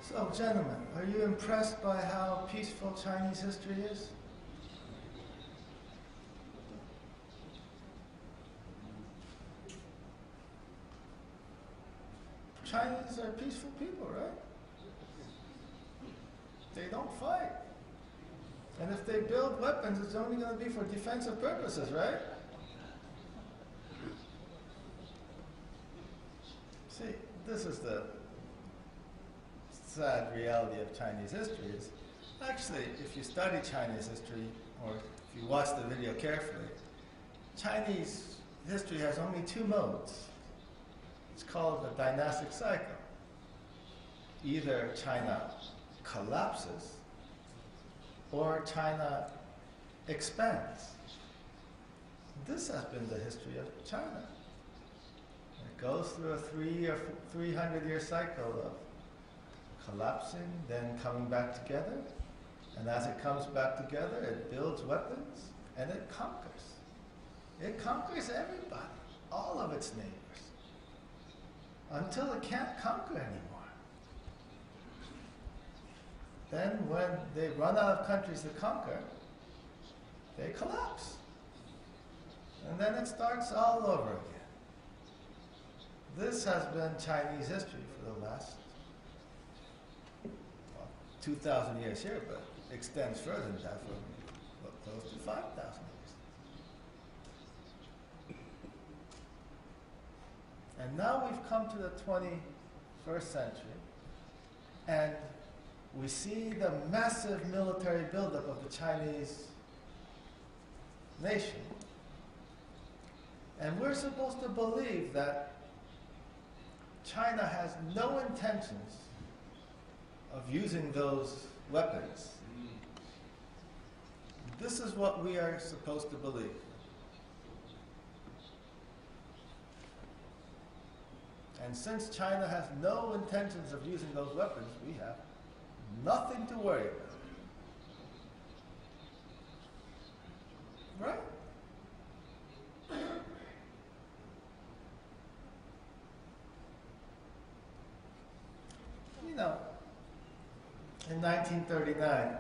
So, gentlemen, are you impressed by how peaceful Chinese history is? Chinese are peaceful people, right? They don't fight. And if they build weapons, it's only going to be for defensive purposes, right? See, this is the sad reality of Chinese history is, actually, if you study Chinese history, or if you watch the video carefully, Chinese history has only two modes. It's called the dynastic cycle. Either China collapses or China expands. This has been the history of China. It goes through a 300-year cycle of collapsing, then coming back together. And as it comes back together, it builds weapons and it conquers. It conquers everybody, all of its neighbors, until it can't conquer anymore. Then when they run out of countries to conquer, they collapse. And then it starts all over again. This has been Chinese history for the last 2,000 years here, but extends further than that for close to 5,000 years. And now we've come to the 21st century, and we see the massive military buildup of the Chinese nation. And we're supposed to believe that China has no intentions of using those weapons. This is what we are supposed to believe. And since China has no intentions of using those weapons, we have nothing to worry about. Right? You know, in 1939,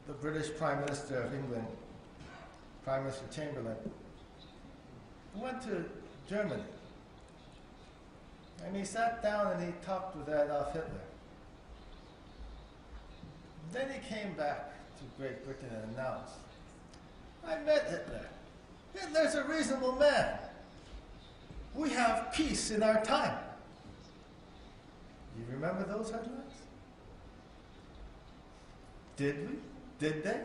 the British Prime Minister of England, Prime Minister Chamberlain, went to Germany. And he sat down and he talked with Adolf Hitler. Then he came back to Great Britain and announced, I met Hitler. Hitler's a reasonable man. We have peace in our time. You remember those headlines? Did we? Did they?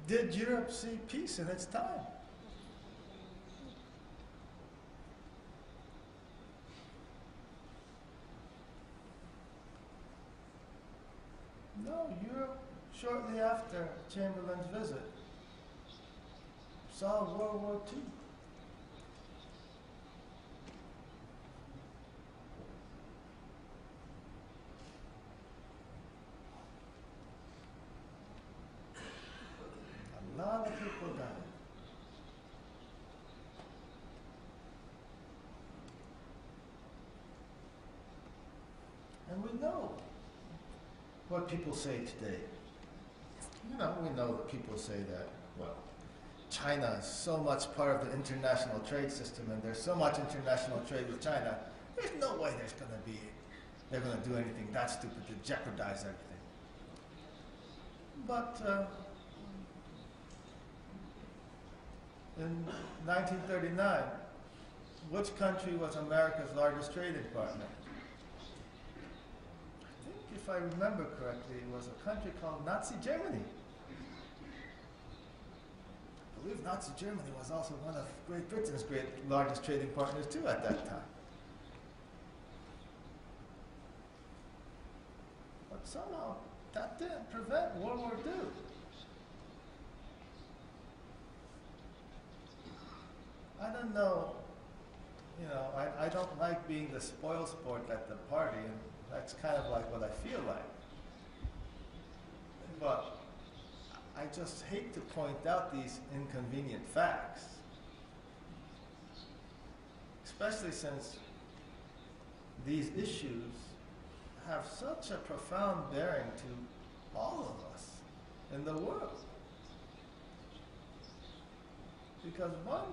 Did Europe see peace in its time? No, Europe, shortly after Chamberlain's visit, saw World War II. A lot of people died. And we know what people say today. You know, we know that people say that, well, China is so much part of the international trade system and there's so much international trade with China, there's no way they're going to do anything that stupid to jeopardize everything. But in 1939, which country was America's largest trading partner? If I remember correctly, it was a country called Nazi Germany. I believe Nazi Germany was also one of Great Britain's largest trading partners too at that time. But somehow that didn't prevent World War II. I don't know, you know, I don't like being the spoilsport at the party, and that's kind of like what I feel like. But I just hate to point out these inconvenient facts. Especially since these issues have such a profound bearing to all of us in the world. Because one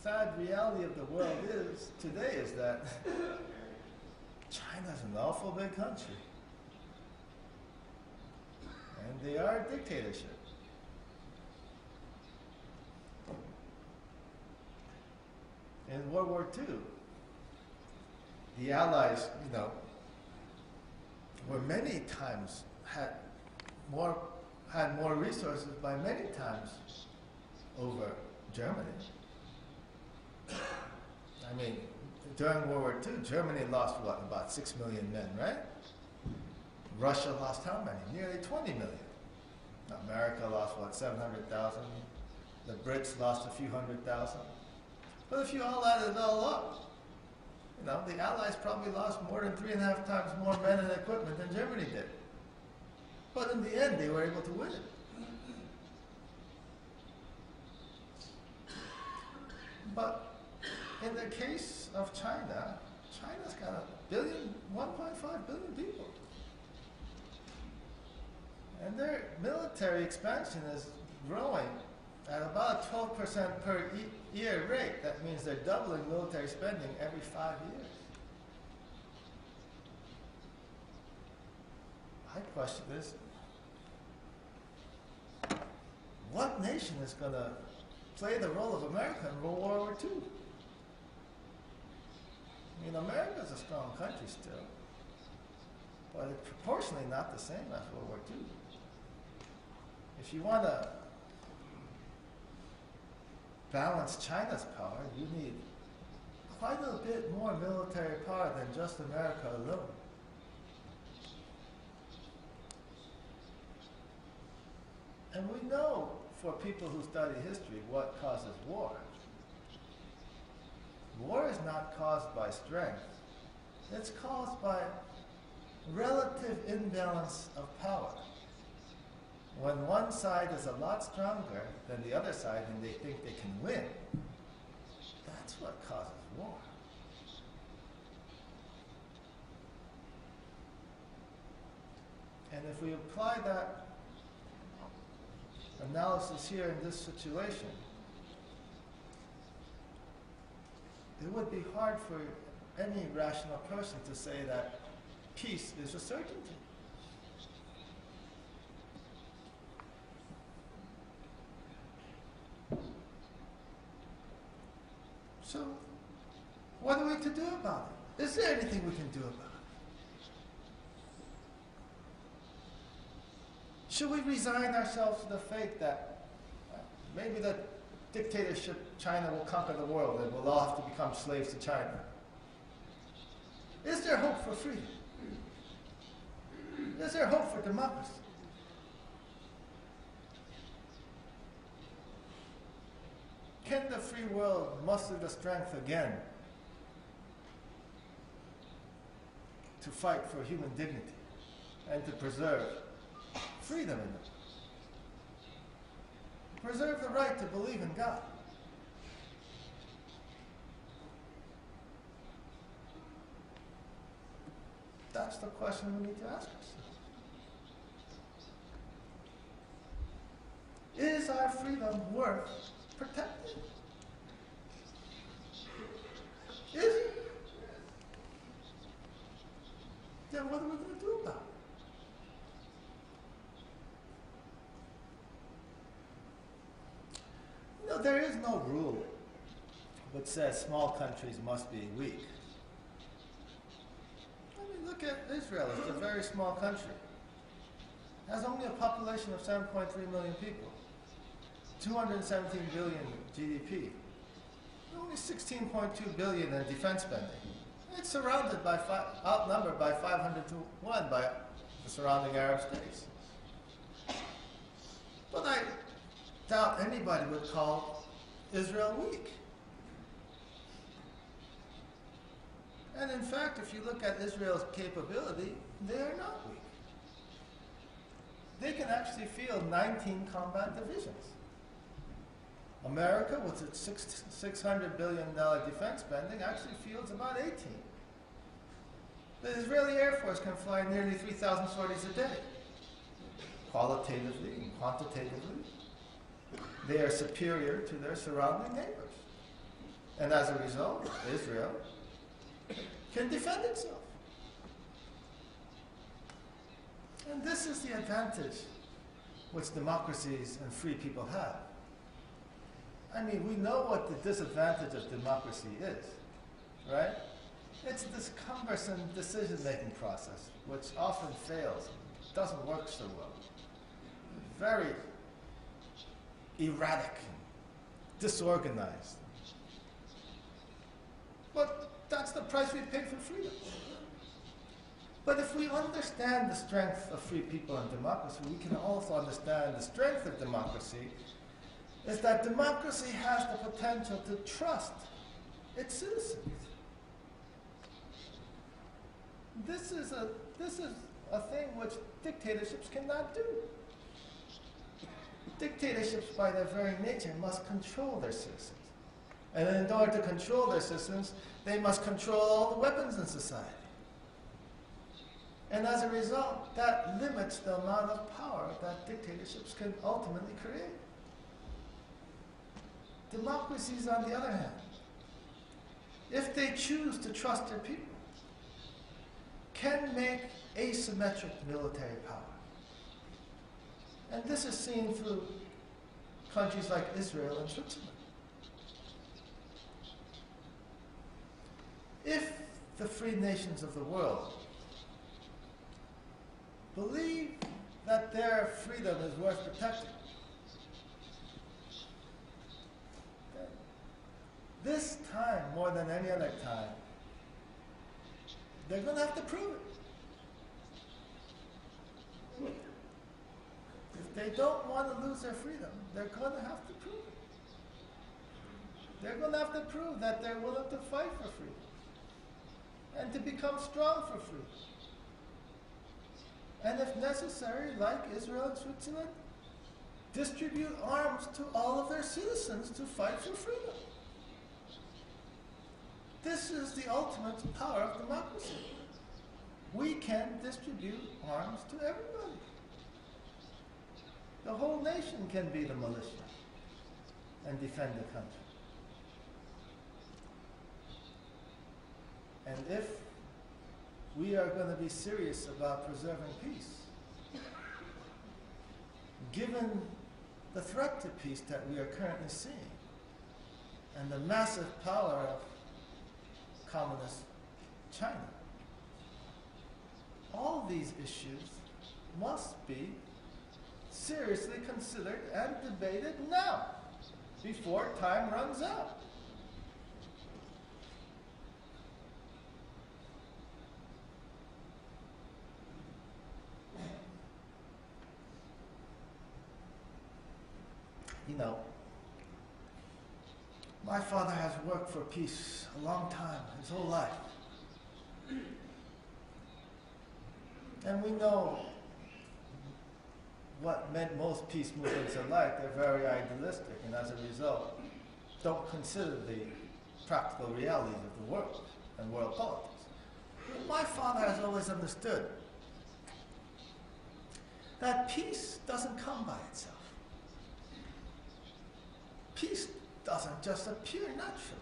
sad reality of the world today is that China's an awful big country. And they are a dictatorship. In World War II, the Allies, were many times had more resources by many times over Germany. I mean, during World War II, Germany lost about 6 million men, right? Russia lost how many? Nearly 20 million. America lost 700,000. The Brits lost a few 100,000. But if you all added it all up, the Allies probably lost more than 3.5 times more men and equipment than Germany did. But in the end, they were able to win it. But in the case of China, China's got 1.5 billion people. And their military expansion is growing at about a 12% per year rate. That means they're doubling military spending every 5 years. My question is, what nation is going to play the role of America in World War II? I mean, America's a strong country still, but it's proportionally not the same as World War II. If you want to balance China's power, you need quite a bit more military power than just America alone. And we know, for people who study history, what causes war. War is not caused by strength. It's caused by relative imbalance of power. When one side is a lot stronger than the other side and they think they can win, that's what causes war. And if we apply that analysis here in this situation, it would be hard for any rational person to say that peace is a certainty. So, what are we to do about it? Is there anything we can do about it? Should we resign ourselves to the fate that maybe the dictatorship China will conquer the world and we'll all have to become slaves to China? Is there hope for freedom? Is there hope for democracy? Can the free world muster the strength again to fight for human dignity and to preserve freedom in it? Preserve the right to believe in God. That's the question we need to ask ourselves. Is our freedom worth protecting? Is it? Then what are we going to do about it? There is no rule that says small countries must be weak. I mean, look at Israel. It's a very small country. It has only a population of 7.3 million people. 217 billion GDP. Only 16.2 billion in defense spending. It's surrounded by outnumbered by 500 to 1 by the surrounding Arab states. But I doubt anybody would call Israel weak. And in fact, if you look at Israel's capability, they are not weak. They can actually field 19 combat divisions. America, with its $600 billion defense spending, actually fields about 18. The Israeli Air Force can fly nearly 3,000 sorties a day, qualitatively and quantitatively. They are superior to their surrounding neighbors. And as a result, Israel can defend itself. And this is the advantage which democracies and free people have. I mean, we know what the disadvantage of democracy is, right? It's this cumbersome decision-making process, which often fails, doesn't work so well. Very erratic, disorganized. But that's the price we pay for freedom. But if we understand the strength of free people and democracy, we can also understand the strength of democracy is that democracy has the potential to trust its citizens. This is a thing which dictatorships cannot do. Dictatorships, by their very nature, must control their citizens. And in order to control their citizens, they must control all the weapons in society. And as a result, that limits the amount of power that dictatorships can ultimately create. Democracies, on the other hand, if they choose to trust their people, can make asymmetric military power. And this is seen through countries like Israel and Switzerland. If the free nations of the world believe that their freedom is worth protecting, this time, more than any other time, they're going to have to prove it. If they don't want to lose their freedom, they're going to have to prove it. They're going to have to prove that they're willing to fight for freedom and to become strong for freedom. And if necessary, like Israel and Switzerland, distribute arms to all of their citizens to fight for freedom. This is the ultimate power of democracy. We can distribute arms to everybody. The whole nation can be the militia and defend the country. And if we are going to be serious about preserving peace, given the threat to peace that we are currently seeing, and the massive power of communist China, all these issues must be seriously considered and debated now, before time runs out. You know, my father has worked for peace a long time, his whole life. And we know what most peace movements are like. They're very idealistic, and as a result, don't consider the practical realities of the world and world politics. But my father has always understood that peace doesn't come by itself. Peace doesn't just appear naturally.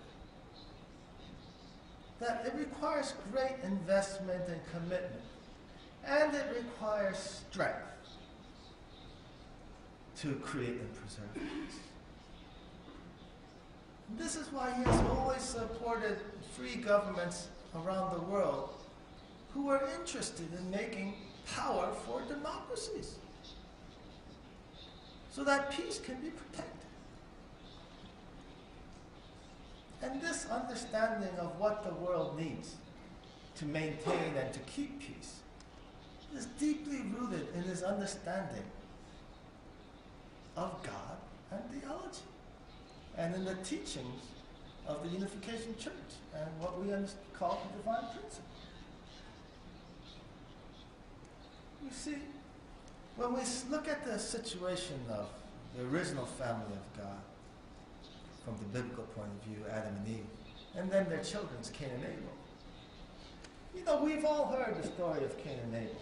That it requires great investment and commitment, and it requires strength to create and preserve peace. This is why he has always supported free governments around the world who are interested in making power for democracies, so that peace can be protected. And this understanding of what the world needs to maintain and to keep peace is deeply rooted in his understanding of God and theology, and in the teachings of the Unification Church and what we call the divine principle. You see, when we look at the situation of the original family of God, from the biblical point of view, Adam and Eve, and then their children, Cain and Abel, You know, we've all heard the story of Cain and Abel.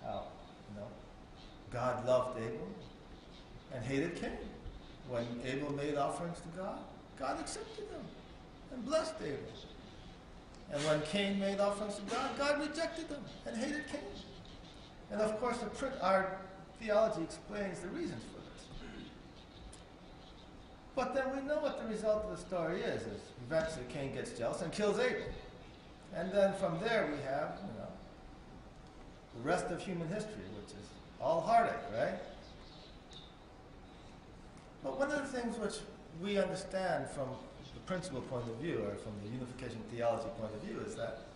How, you know, God loved Abel and hated Cain. When Abel made offerings to God, God accepted them and blessed Abel. And when Cain made offerings to God, God rejected them and hated Cain. And of course, our theology explains the reasons for this. But then we know what the result of the story is eventually Cain gets jealous and kills Abel. And then from there we have, you know, the rest of human history, which is all heartache, right? But one of the things which we understand from the principle point of view, or from the unification theology point of view, is that,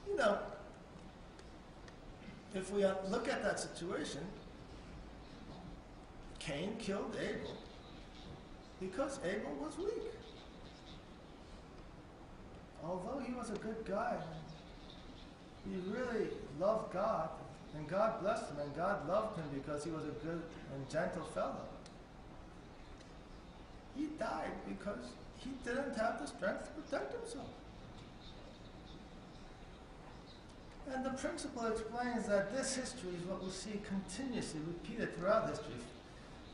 you know, if we look at that situation, Cain killed Abel because Abel was weak. Although he was a good guy, he really loved God, and God blessed him, and God loved him because he was a good and gentle fellow. He died because he didn't have the strength to protect himself. And the principle explains that this history is what we see continuously repeated throughout history,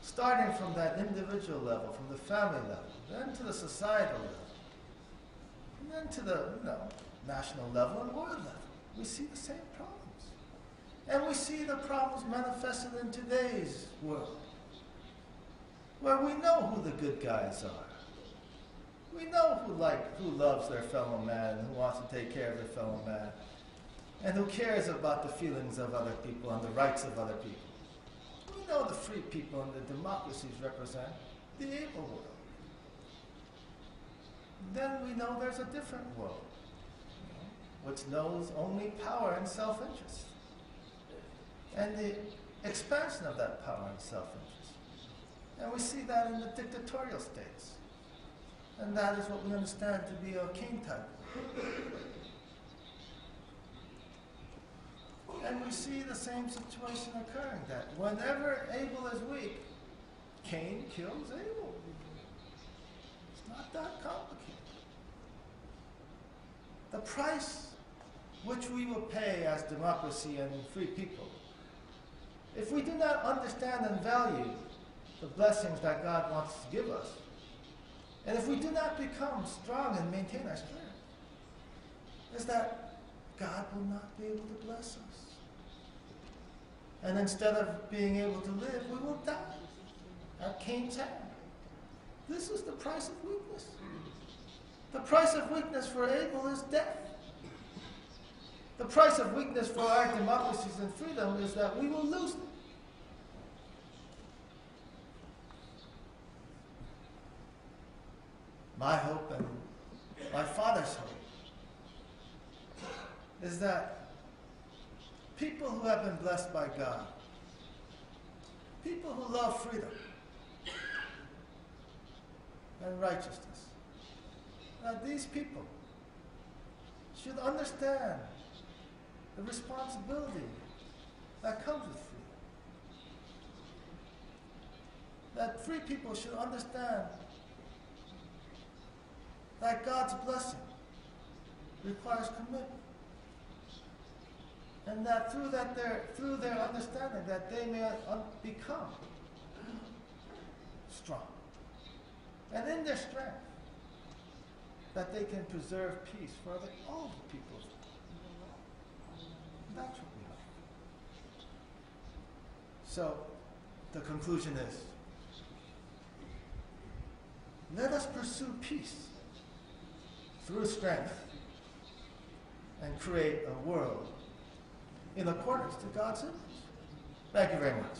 starting from that individual level, from the family level, then to the societal level, and then to the, you know, national level and world level. We see the same problems. And we see the problems manifested in today's world, where we know who the good guys are. We know who loves their fellow man, and who wants to take care of their fellow man, and who cares about the feelings of other people and the rights of other people. We know the free people and the democracies represent the able world. Then we know there's a different world, which knows only power and self-interest, and the expansion of that power and self-interest. And we see that in the dictatorial states. And that is what we understand to be a Cain type. And we see the same situation occurring, that whenever Abel is weak, Cain kills Abel. It's not that complicated. The price which we will pay as democracy and free people, if we do not understand and value the blessings that God wants to give us, and if we do not become strong and maintain our strength, is that God will not be able to bless us. And instead of being able to live, we will die at Cain's hand. This is the price of weakness. The price of weakness for Abel is death. The price of weakness for our democracies and freedom is that we will lose them. My hope and my Father's hope is that people who have been blessed by God, people who love freedom and righteousness, that these people should understand the responsibility that comes with freedom. That free people should understand that God's blessing requires commitment. And that through their understanding, that they may become strong. And in their strength, that they can preserve peace for all the people. That's what we hope. So, the conclusion is, let us pursue peace through strength and create a world in accordance to God's image. Thank you very much.